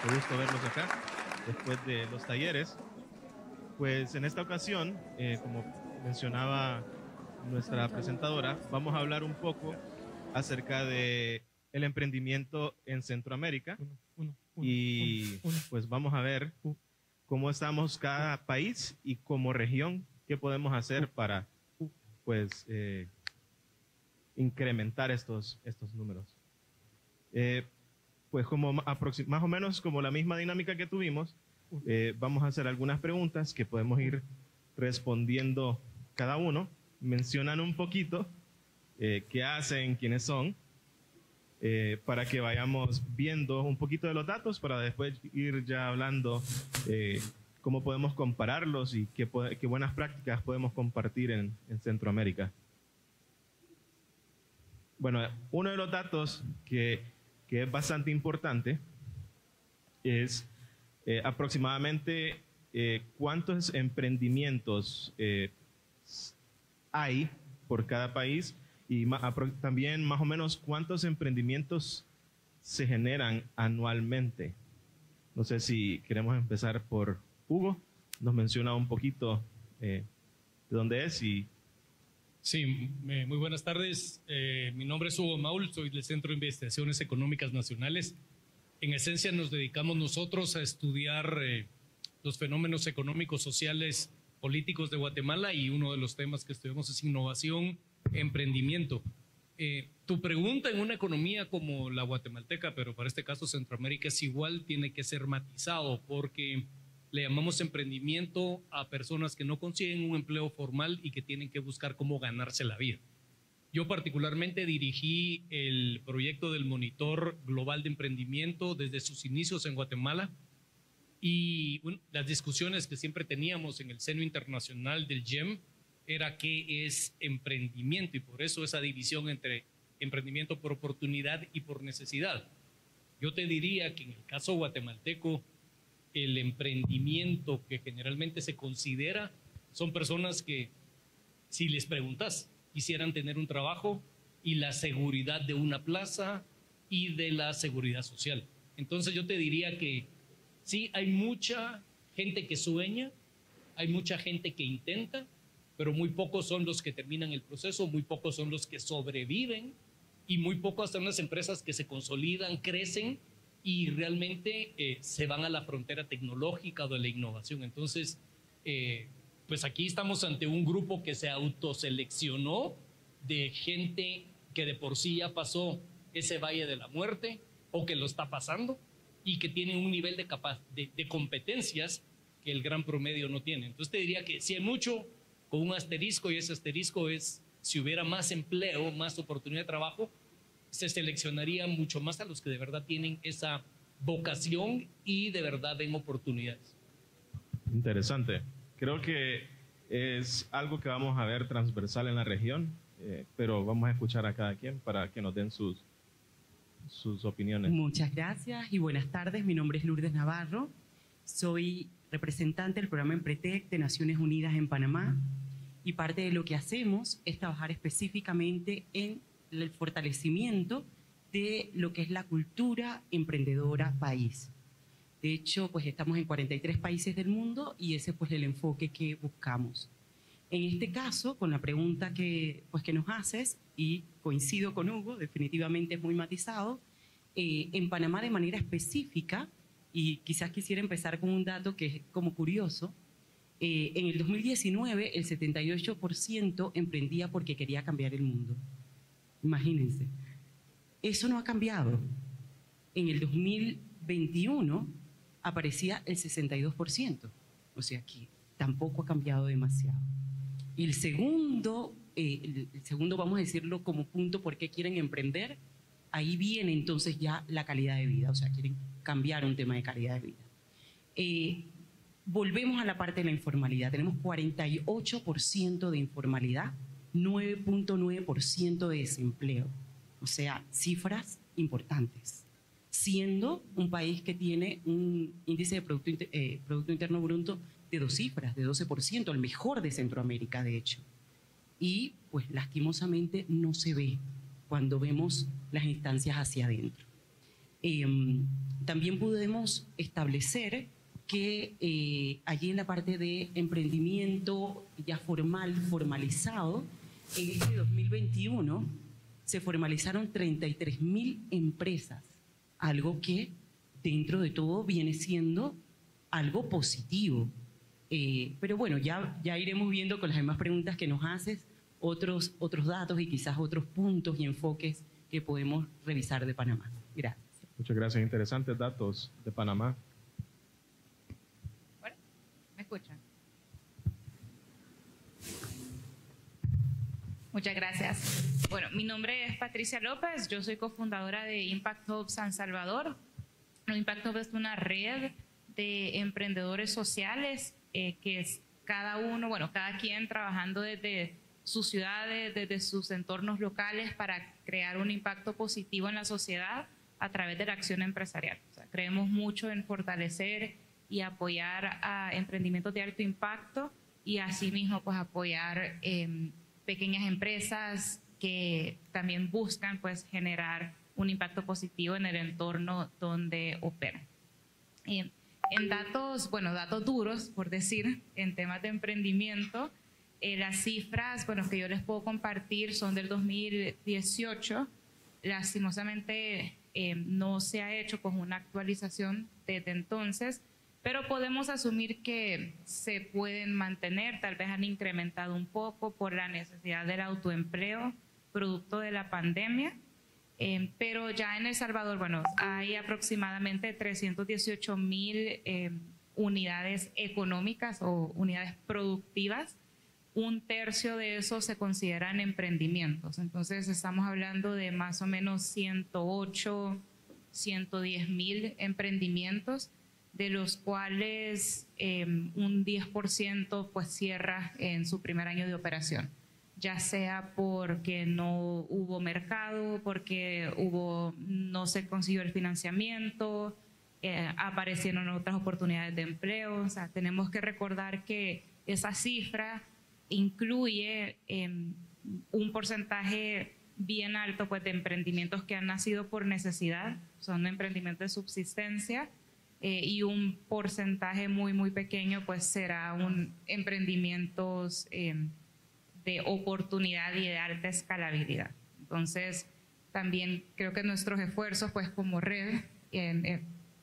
Qué gusto verlos acá después de los talleres. Pues en esta ocasión, como mencionaba nuestra presentadora, vamos a hablar un poco acerca de el emprendimiento en Centroamérica y pues vamos a ver cómo estamos cada país y como región, qué podemos hacer para pues incrementar estos números. Pues como más o menos como la misma dinámica que tuvimos, vamos a hacer algunas preguntas que podemos ir respondiendo cada uno. Mencionan un poquito qué hacen, quiénes son, para que vayamos viendo un poquito de los datos para después ir ya hablando cómo podemos compararlos y qué buenas prácticas podemos compartir en Centroamérica. Bueno, uno de los datos que es bastante importante es aproximadamente cuántos emprendimientos hay por cada país y también más o menos cuántos emprendimientos se generan anualmente. No sé si queremos empezar por Hugo. Nos menciona un poquito de dónde es y... Sí, muy buenas tardes. Mi nombre es Hugo Maul, soy del Centro de Investigaciones Económicas Nacionales. En esencia nos dedicamos nosotros a estudiar los fenómenos económicos, sociales, políticos de Guatemala y uno de los temas que estudiamos es innovación, emprendimiento. Tu pregunta en una economía como la guatemalteca, pero para este caso Centroamérica es igual, tiene que ser matizado porque le llamamos emprendimiento a personas que no consiguen un empleo formal y que tienen que buscar cómo ganarse la vida. Yo particularmente dirigí el proyecto del Monitor Global de Emprendimiento desde sus inicios en Guatemala y las discusiones que siempre teníamos en el seno internacional del GEM era qué es emprendimiento y por eso esa división entre emprendimiento por oportunidad y por necesidad. Yo te diría que en el caso guatemalteco el emprendimiento que generalmente se considera son personas que, si les preguntas, quisieran tener un trabajo y la seguridad de una plaza y de la seguridad social. Entonces yo te diría que sí, hay mucha gente que sueña, hay mucha gente que intenta, pero muy pocos son los que terminan el proceso, muy pocos son los que sobreviven y muy pocas son las empresas que se consolidan, crecen y realmente se van a la frontera tecnológica o de la innovación. Entonces, pues aquí estamos ante un grupo que se autoseleccionó de gente que de por sí ya pasó ese valle de la muerte o que lo está pasando y que tienen un nivel de competencias que el gran promedio no tiene. Entonces te diría que si hay mucho con un asterisco y ese asterisco es si hubiera más empleo, más oportunidad de trabajo, se seleccionaría mucho más a los que de verdad tienen esa vocación y de verdad den oportunidades. Interesante. Creo que es algo que vamos a ver transversal en la región, pero vamos a escuchar a cada quien para que nos den sus opiniones. Muchas gracias y buenas tardes. Mi nombre es Lourdes Navarro. Soy representante del programa Empretec de Naciones Unidas en Panamá y parte de lo que hacemos es trabajar específicamente en el fortalecimiento de lo que es la cultura emprendedora país. De hecho, pues estamos en 43 países del mundo y ese pues el enfoque que buscamos. En este caso, con la pregunta que nos haces, y coincido con Hugo, definitivamente es muy matizado, en Panamá de manera específica, y quizás quisiera empezar con un dato que es como curioso, en el 2019 el 78% emprendía porque quería cambiar el mundo. Imagínense. Eso no ha cambiado. En el 2021 aparecía el 62%. O sea que tampoco ha cambiado demasiado. Y el segundo, vamos a decirlo como punto, ¿por qué quieren emprender? Ahí viene entonces ya la calidad de vida. O sea, quieren cambiar un tema de calidad de vida. Volvemos a la parte de la informalidad. Tenemos 48% de informalidad, 9.9% de desempleo. O sea, cifras importantes. Siendo un país que tiene un índice de Producto Interno Bruto de 2 cifras, de 12%, el mejor de Centroamérica, de hecho. Y, pues, lastimosamente no se ve cuando vemos las instancias hacia adentro. también pudimos establecer que allí en la parte de emprendimiento ya formalizado, en este 2021 se formalizaron 33.000 empresas, algo que dentro de todo viene siendo algo positivo. Pero bueno, ya iremos viendo con las demás preguntas que nos haces otros datos y quizás otros puntos y enfoques que podemos revisar de Panamá. Gracias. Muchas gracias. Interesantes datos de Panamá. Bueno, ¿me escuchan? Muchas gracias. Bueno, mi nombre es Patricia López, yo soy cofundadora de Impact Hub San Salvador. Impact Hub es una red de emprendedores sociales que es cada quien trabajando desde sus ciudades, desde sus entornos locales para crear un impacto positivo en la sociedad a través de la acción empresarial. O sea, creemos mucho en fortalecer y apoyar a emprendimientos de alto impacto y asimismo pues apoyar pequeñas empresas que también buscan pues generar un impacto positivo en el entorno donde operan. En datos duros, por decir, en temas de emprendimiento, las cifras que yo les puedo compartir son del 2018. Lastimosamente no se ha hecho pues una actualización desde entonces, pero podemos asumir que se pueden mantener, tal vez han incrementado un poco por la necesidad del autoempleo producto de la pandemia. Pero ya en El Salvador, hay aproximadamente 318,000 unidades económicas o unidades productivas. Un tercio de eso se consideran emprendimientos. Entonces estamos hablando de más o menos 108, 110,000 emprendimienos, de los cuales un 10% pues cierra en su primer año de operación, ya sea porque no hubo mercado, porque no se consiguió el financiamiento, aparecieron otras oportunidades de empleo. O sea, tenemos que recordar que esa cifra incluye un porcentaje bien alto pues, de emprendimientos que han nacido por necesidad, son emprendimientos de subsistencia, y un porcentaje muy, muy pequeño pues será emprendimientos de oportunidad y de alta escalabilidad. Entonces, también creo que nuestros esfuerzos, pues como red,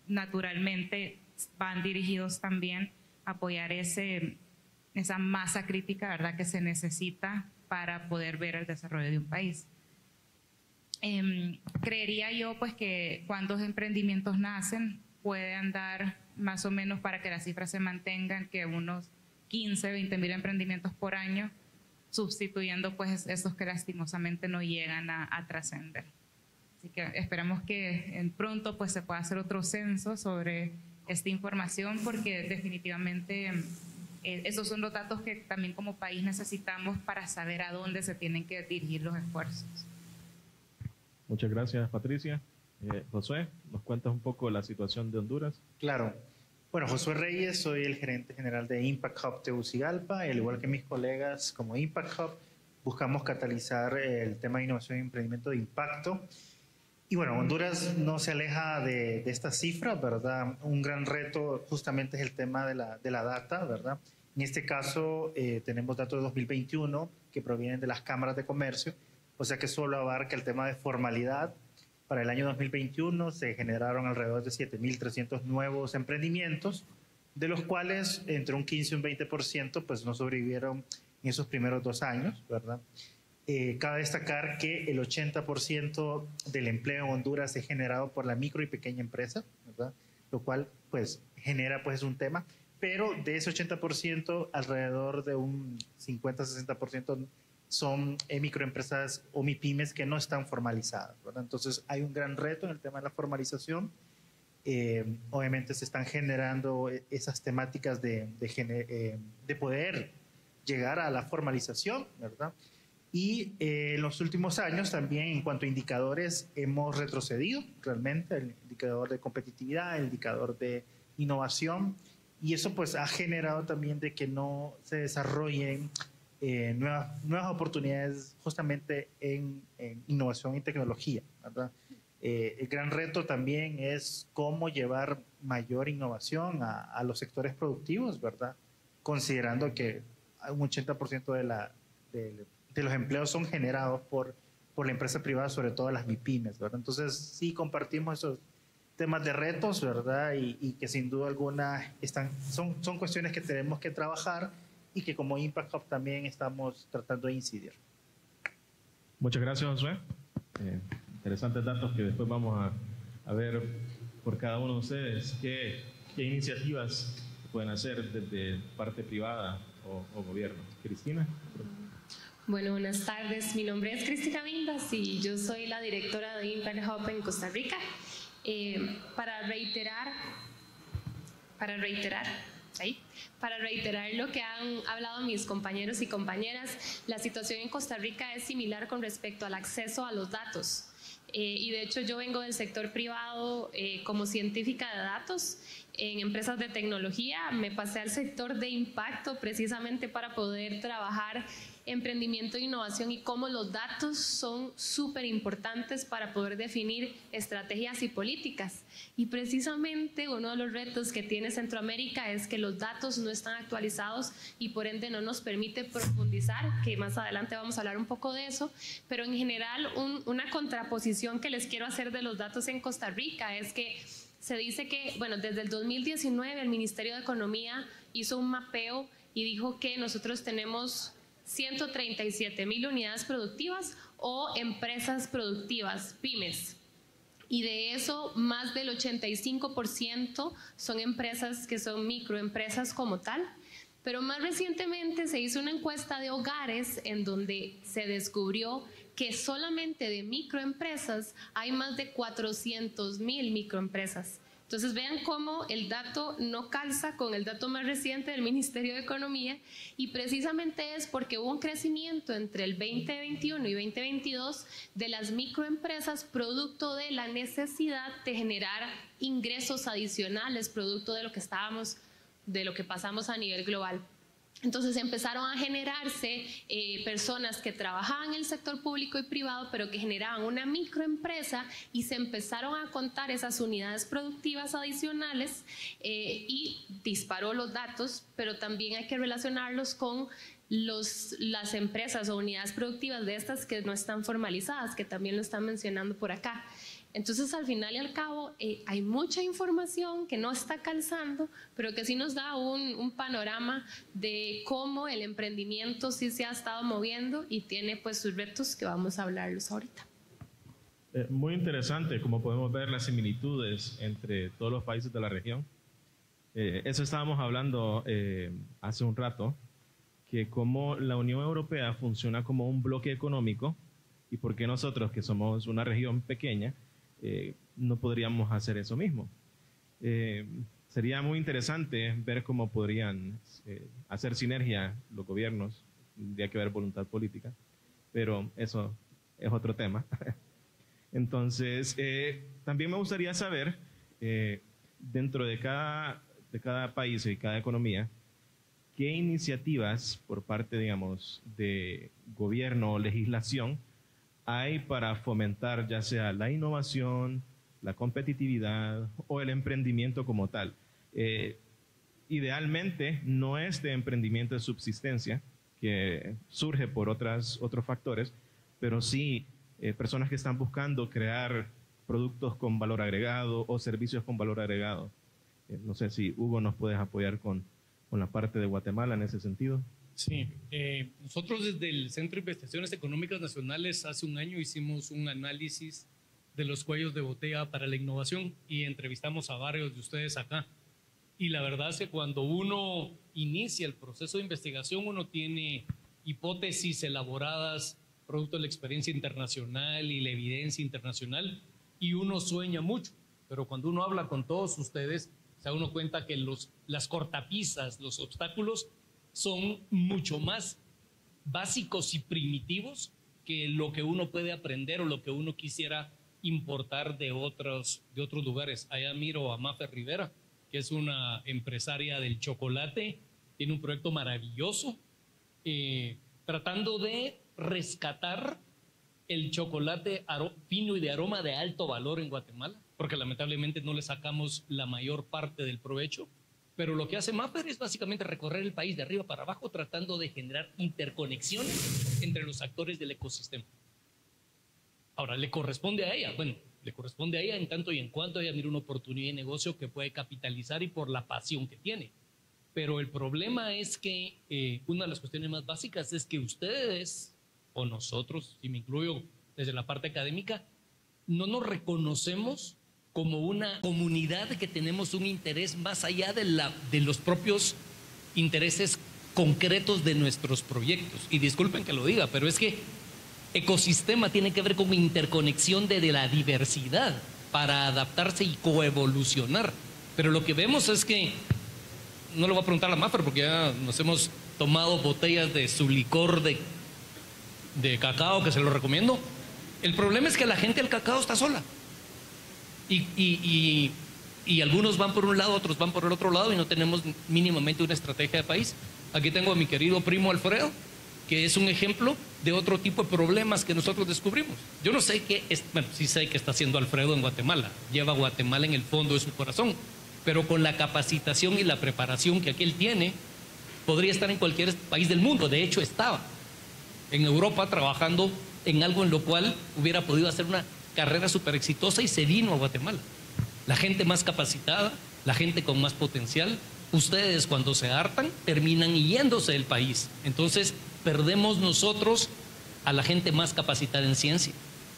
naturalmente van dirigidos también a apoyar esa masa crítica, ¿verdad?, que se necesita para poder ver el desarrollo de un país. Creería yo, pues, que cuántos emprendimientos nacen puede andar más o menos para que las cifras se mantengan, que unos 15, 20,000 emprendimientos por año, sustituyendo pues esos que lastimosamente no llegan a trascender. Así que esperamos que pronto pues se pueda hacer otro censo sobre esta información, porque definitivamente esos son los datos que también como país necesitamos para saber a dónde se tienen que dirigir los esfuerzos. Muchas gracias, Patricia. Josué, ¿nos cuentas un poco la situación de Honduras? Claro. Bueno, Josué Reyes, soy el gerente general de Impact Hub Tegucigalpa, y al igual que mis colegas como Impact Hub, buscamos catalizar el tema de innovación y emprendimiento de impacto. Y bueno, Honduras no se aleja de esta cifra, ¿verdad? Un gran reto justamente es el tema de la data, ¿verdad? En este caso tenemos datos de 2021 que provienen de las cámaras de comercio, o sea que solo abarca el tema de formalidad. Para el año 2021 se generaron alrededor de 7,300 nuevos emprendimientos, de los cuales entre un 15 y un 20% pues no sobrevivieron en esos primeros 2 años, ¿verdad? Cabe destacar que el 80% del empleo en Honduras es generado por la micro y pequeña empresa, ¿verdad? Lo cual pues genera pues un tema, pero de ese 80% alrededor de un 50-60% son microempresas o MIPYMES que no están formalizadas, ¿verdad? Entonces hay un gran reto en el tema de la formalización. Obviamente se están generando esas temáticas de poder llegar a la formalización, ¿verdad? Y en los últimos años también en cuanto a indicadores hemos retrocedido realmente, el indicador de competitividad, el indicador de innovación, y eso pues ha generado también de que no se desarrollen nuevas oportunidades justamente en innovación y tecnología, ¿verdad? El gran reto también es cómo llevar mayor innovación a los sectores productivos, ¿verdad? Considerando que un 80% de los empleos son generados por la empresa privada, sobre todo las MIPYMES, ¿verdad? Entonces, sí compartimos esos temas de retos, ¿verdad? Y que sin duda alguna son cuestiones que tenemos que trabajar y que como Impact Hub también estamos tratando de incidir. Muchas gracias, Josué. Interesantes datos que después vamos a ver por cada uno de ustedes. ¿Qué iniciativas pueden hacer desde parte privada o gobierno? Cristina. Bueno, buenas tardes. Mi nombre es Cristina Vindas y yo soy la directora de Impact Hub en Costa Rica. Para reiterar lo que han hablado mis compañeros y compañeras, la situación en Costa Rica es similar con respecto al acceso a los datos. Y de hecho yo vengo del sector privado como científica de datos en empresas de tecnología. Me pasé al sector de impacto precisamente para poder trabajar emprendimiento e innovación y cómo los datos son súper importantes para poder definir estrategias y políticas. Y precisamente uno de los retos que tiene Centroamérica es que los datos no están actualizados y por ende no nos permite profundizar, que más adelante vamos a hablar un poco de eso, pero en general una contraposición que les quiero hacer de los datos en Costa Rica es que se dice que, bueno, desde el 2019 el Ministerio de Economía hizo un mapeo y dijo que nosotros tenemos 137,000 unidades productivas o empresas productivas, pymes. Y de eso, más del 85% son empresas que son microempresas como tal. Pero más recientemente se hizo una encuesta de hogares en donde se descubrió que solamente de microempresas hay más de 400,000 microempresas. Entonces vean cómo el dato no calza con el dato más reciente del Ministerio de Economía y precisamente es porque hubo un crecimiento entre el 2021 y 2022 de las microempresas producto de la necesidad de generar ingresos adicionales producto de lo que pasamos a nivel global. Entonces empezaron a generarse personas que trabajaban en el sector público y privado, pero que generaban una microempresa y se empezaron a contar esas unidades productivas adicionales y disparó los datos, pero también hay que relacionarlos con las empresas o unidades productivas de estas que no están formalizadas, que también lo están mencionando por acá. Entonces, al final y al cabo, hay mucha información que no está calzando, pero que sí nos da un panorama de cómo el emprendimiento sí se ha estado moviendo y tiene pues sus retos que vamos a hablarlos ahorita. Muy interesante, como podemos ver las similitudes entre todos los países de la región. Eso estábamos hablando hace un rato, que cómo la Unión Europea funciona como un bloque económico y por qué nosotros, que somos una región pequeña, no podríamos hacer eso mismo. Sería muy interesante ver cómo podrían hacer sinergia los gobiernos. Tendría que haber voluntad política, pero eso es otro tema. Entonces, también me gustaría saber, dentro de cada país y cada economía, qué iniciativas por parte, digamos, de gobierno o legislación hay para fomentar ya sea la innovación, la competitividad o el emprendimiento como tal. Idealmente no es de emprendimiento de subsistencia, que surge por otros factores, pero sí personas que están buscando crear productos con valor agregado o servicios con valor agregado. No sé si Hugo nos puedes apoyar con la parte de Guatemala en ese sentido. Sí, nosotros desde el Centro de Investigaciones Económicas Nacionales hace un año hicimos un análisis de los cuellos de botella para la innovación y entrevistamos a varios de ustedes acá. Y la verdad es que cuando uno inicia el proceso de investigación, uno tiene hipótesis elaboradas producto de la experiencia internacional y la evidencia internacional y uno sueña mucho, pero cuando uno habla con todos ustedes, se da uno cuenta que las cortapisas, los obstáculos son mucho más básicos y primitivos que lo que uno puede aprender o lo que uno quisiera importar de otros lugares. Allá miro a Mafe Rivera, que es una empresaria del chocolate, tiene un proyecto maravilloso, tratando de rescatar el chocolate fino y de aroma de alto valor en Guatemala, porque lamentablemente no le sacamos la mayor parte del provecho. Pero lo que hace Mapper es básicamente recorrer el país de arriba para abajo tratando de generar interconexiones entre los actores del ecosistema. Ahora, le corresponde a ella, le corresponde a ella en tanto y en cuanto ella mire una oportunidad de negocio que puede capitalizar y por la pasión que tiene. Pero el problema es que una de las cuestiones más básicas es que ustedes, o nosotros, y me incluyo desde la parte académica, no nos reconocemos como una comunidad que tenemos un interés más allá de los propios intereses concretos de nuestros proyectos. Y disculpen que lo diga, pero es que ecosistema tiene que ver con interconexión de la diversidad para adaptarse y coevolucionar. Pero lo que vemos es que, no le voy a preguntar a la Mapper porque ya nos hemos tomado botellas de su licor de cacao, que se lo recomiendo. El problema es que la gente del cacao está sola. Y algunos van por un lado, otros van por el otro lado y no tenemos mínimamente una estrategia de país. Aquí tengo a mi querido primo Alfredo, que es un ejemplo de otro tipo de problemas que nosotros descubrimos. Yo no sé sí sé qué está haciendo Alfredo en Guatemala. Lleva a Guatemala en el fondo de su corazón, pero con la capacitación y la preparación que aquí él tiene, podría estar en cualquier país del mundo. De hecho, estaba en Europa trabajando en algo en lo cual hubiera podido hacer una carrera súper exitosa y se vino a Guatemala. La gente más capacitada, la gente con más potencial. Ustedes cuando se hartan terminan yéndose del país. Entonces perdemos nosotros a la gente más capacitada en ciencia,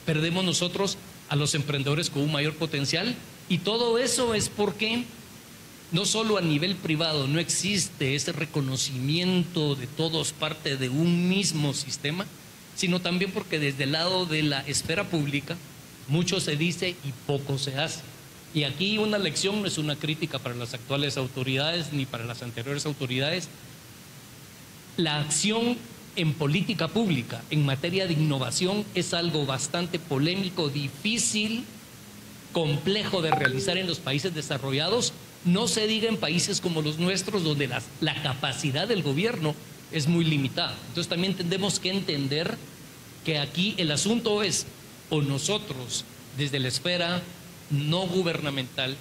perdemos nosotros a los emprendedores con un mayor potencial, y todo eso es porque no solo a nivel privado no existe ese reconocimiento de todos parte de un mismo sistema, sino también porque desde el lado de la esfera pública mucho se dice y poco se hace. Y aquí una lección no es una crítica para las actuales autoridades ni para las anteriores autoridades. La acción en política pública en materia de innovación es algo bastante polémico, difícil, complejo de realizar en los países desarrollados, no se diga en países como los nuestros, donde la capacidad del gobierno es muy limitada. Entonces también tenemos que entender que aquí el asunto es, o nosotros desde la esfera no gubernamental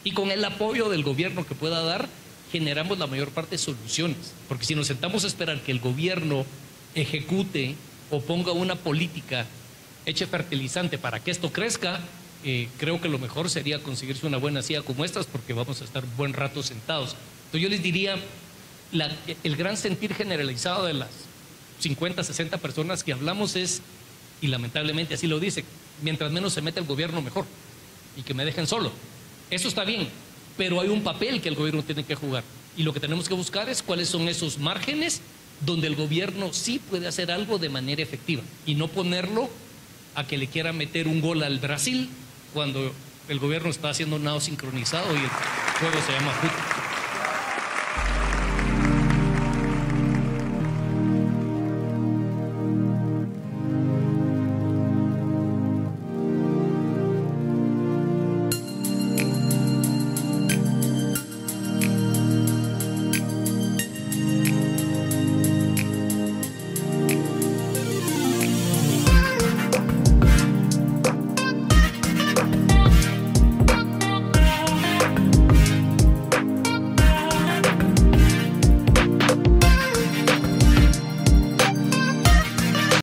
y con el apoyo del gobierno que pueda dar, generamos la mayor parte de soluciones. Porque si nos sentamos a esperar que el gobierno ejecute o ponga una política, eche fertilizante para que esto crezca, creo que lo mejor sería conseguirse una buena silla como estas, porque vamos a estar buen rato sentados. Entonces yo les diría, el gran sentir generalizado de las 50, 60 personas que hablamos es, y lamentablemente así lo dice, mientras menos se mete el gobierno mejor, y que me dejen solo. Eso está bien, pero hay un papel que el gobierno tiene que jugar, y lo que tenemos que buscar es cuáles son esos márgenes donde el gobierno sí puede hacer algo de manera efectiva, y no ponerlo a que le quiera meter un gol al Brasil cuando el gobierno está haciendo nado sincronizado y el juego se llama fútbol.